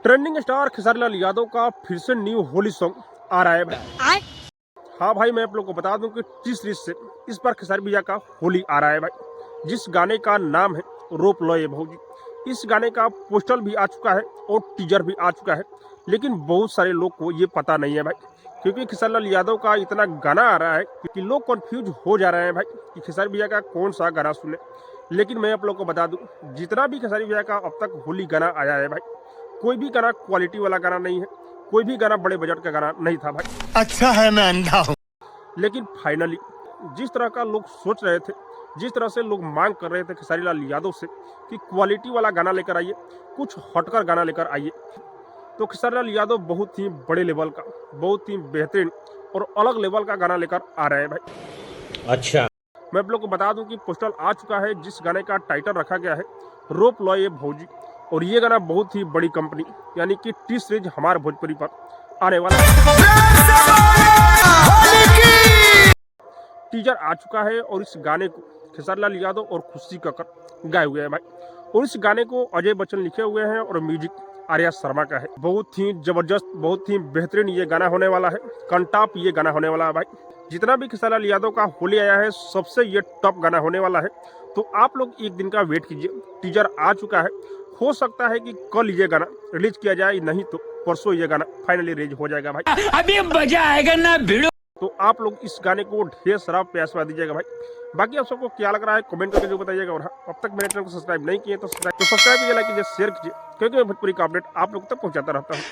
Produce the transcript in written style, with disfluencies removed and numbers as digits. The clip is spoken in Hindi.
ट्रेंडिंग स्टार खेसारी लाल यादव का फिर से न्यू होली सॉन्ग आ रहा है भाई। हाँ भाई, मैं आप लोग को बता दूं कि 30 तारीख से इस बार खेसारी भैया का होली आ रहा है भाई, जिस गाने का नाम है रोप लो ये भौजी। इस गाने का पोस्टर भी आ चुका है और टीजर भी आ चुका है, लेकिन बहुत सारे लोग को ये पता नहीं है भाई, क्योंकि खेसारी लाल यादव का इतना गाना आ रहा है कि लोग कंफ्यूज हो जा रहे हैं भाई कि खेसारी भैया का कौन सा गाना सुने। लेकिन मैं आप लोग को बता दूं, जितना भी खेसारी भैया का अब तक होली गाना आया है भाई, कोई भी गाना क्वालिटी वाला गाना नहीं है, कोई भी गाना बड़े बजट का गाना नहीं था भाई। अच्छा है मैं अंधा हूँ। लेकिन फाइनली जिस तरह का लोग सोच रहे थे, जिस तरह से लोग मांग कर रहे थे खेसारी लाल यादव से कि क्वालिटी वाला गाना लेकर आइए, कुछ हटकर गाना लेकर आइए, तो खेसारी लाल यादव बहुत ही बड़े लेवल का, बहुत ही बेहतरीन और अलग लेवल का गाना लेकर आ रहे हैं भाई। अच्छा, मैं आप लोग को बता दूं कि पोस्टर आ चुका है, जिस गाने का टाइटल रखा गया है रोप लो ये भौजी। और ये गाना बहुत ही बड़ी कंपनी यानी कि टी सीरीज हमारे भोजपुरी पर आने वाला है। टीजर आ चुका है और इस गाने को खेसारी लाल यादव और खुशी कक्कर गाए हुए हैं भाई। और इस गाने को अजय बच्चन लिखे हुए हैं और म्यूजिक आर्या शर्मा का है। बहुत ही जबरदस्त, बहुत ही बेहतरीन ये गाना होने वाला है। कंटाप ये गाना होने वाला है भाई। जितना भी खेसारी लाल यादव का होली आया है, सबसे ये टॉप गाना होने वाला है। तो आप लोग एक दिन का वेट कीजिए, टीजर आ चुका है। हो सकता है कि कल ये गाना रिलीज किया जाए, नहीं तो परसों ये गाना फाइनली रिलीज हो जाएगा भाई। अभी मजा आएगा ना भिड़ो। तो आप लोग इस गाने को ढेर सारा प्यार दीजिएगा भाई। बाकी आप सबको क्या लग रहा है कमेंट करके जो बताइएगा। और अब तक मेरे चैनल को सब्सक्राइब नहीं किए तो सब्सक्राइब कीजिए, लाइक कीजिए, शेयर कीजिए, क्योंकि मैं भोजपुरी का अपडेट आप लोग तक पहुंचाता रहता हूँ।